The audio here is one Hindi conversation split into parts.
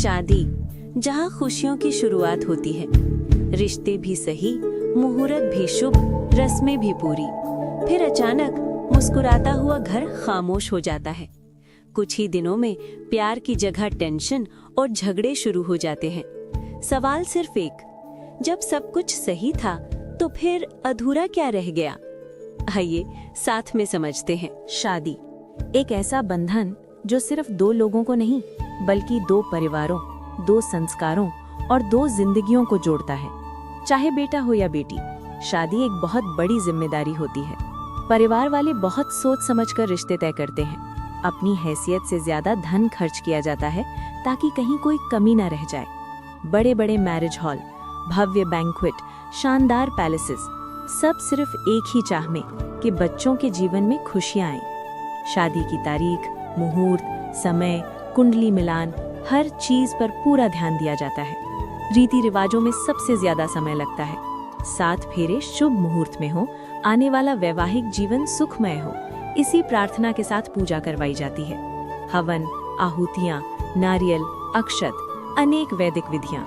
शादी, जहाँ खुशियों की शुरुआत होती है। रिश्ते भी सही, मुहूर्त भी शुभ, रस्में भी पूरी। फिर अचानक मुस्कुराता हुआ घर खामोश हो जाता है। कुछ ही दिनों में प्यार की जगह टेंशन और झगड़े शुरू हो जाते हैं। सवाल सिर्फ एक, जब सब कुछ सही था तो फिर अधूरा क्या रह गया? आइए साथ में समझते हैं। शादी एक ऐसा बंधन जो सिर्फ दो लोगों को नहीं, बल्कि दो परिवारों, दो संस्कारों और दो जिंदगियों को जोड़ता है। चाहे बेटा हो या बेटी, शादी एक बहुत बड़ी जिम्मेदारी होती है। परिवार वाले बहुत सोच समझकर रिश्ते तय करते हैं। अपनी हैसियत से ज्यादा धन खर्च किया जाता है ताकि कहीं कोई कमी न रह जाए। बड़े बड़े मैरिज हॉल, भव्य बैंक्वेट, शानदार पैलेसेस, सब सिर्फ एक ही चाह में कि बच्चों के जीवन में खुशियां आएं। शादी की तारीख, मुहूर्त, समय, कुंडली मिलान, हर चीज पर पूरा ध्यान दिया जाता है। रीति रिवाजों में सबसे ज्यादा समय लगता है। 7 फेरे शुभ मुहूर्त में हो, आने वाला वैवाहिक जीवन सुखमय हो, इसी प्रार्थना के साथ पूजा करवाई जाती है। हवन, आहुतियां, नारियल, अक्षत, अनेक वैदिक विधियां।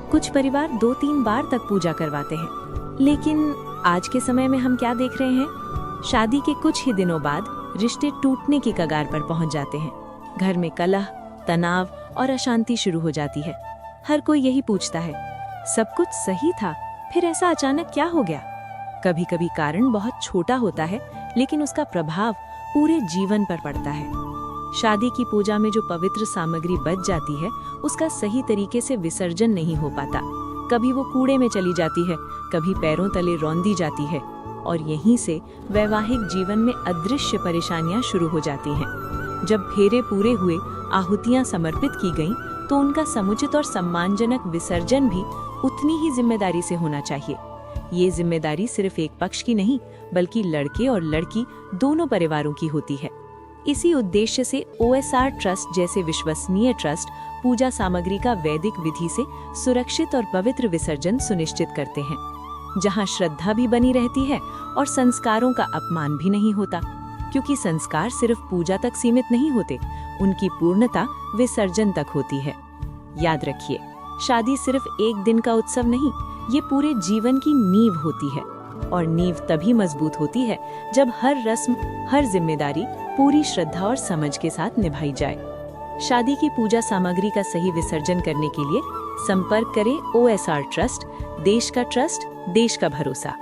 कुछ परिवार 2-3 बार तक पूजा करवाते हैं। लेकिन आज के समय में हम क्या देख रहे हैं? शादी के कुछ ही दिनों बाद रिश्ते टूटने की कगार पर पहुंच जाते हैं। घर में कलह, तनाव और अशांति शुरू हो जाती है। हर कोई यही पूछता है, सब कुछ सही था, फिर ऐसा अचानक क्या हो गया? कभी कभी कारण बहुत छोटा होता है, लेकिन उसका प्रभाव पूरे जीवन पर पड़ता है। शादी की पूजा में जो पवित्र सामग्री बच जाती है, उसका सही तरीके से विसर्जन नहीं हो पाता। कभी वो कूड़े में चली जाती है, कभी पैरों तले रौंदी जाती है, और यहीं से वैवाहिक जीवन में अदृश्य परेशानियां शुरू हो जाती हैं। जब फेरे पूरे हुए, आहुतियां समर्पित की गईं, तो उनका समुचित और सम्मानजनक विसर्जन भी उतनी ही जिम्मेदारी से होना चाहिए। ये जिम्मेदारी सिर्फ एक पक्ष की नहीं, बल्कि लड़के और लड़की दोनों परिवारों की होती है। इसी उद्देश्य से OSR ट्रस्ट जैसे विश्वसनीय ट्रस्ट पूजा सामग्री का वैदिक विधि से सुरक्षित और पवित्र विसर्जन सुनिश्चित करते हैं, जहां श्रद्धा भी बनी रहती है और संस्कारों का अपमान भी नहीं होता। क्योंकि संस्कार सिर्फ पूजा तक सीमित नहीं होते, उनकी पूर्णता विसर्जन तक होती है। याद रखिए, शादी सिर्फ एक दिन का उत्सव नहीं, ये पूरे जीवन की नींव होती है। और नींव तभी मजबूत होती है जब हर रस्म, हर जिम्मेदारी पूरी श्रद्धा और समझ के साथ निभाई जाए। शादी की पूजा सामग्री का सही विसर्जन करने के लिए संपर्क करें OSR ट्रस्ट, देश का ट्रस्ट, देश का भरोसा।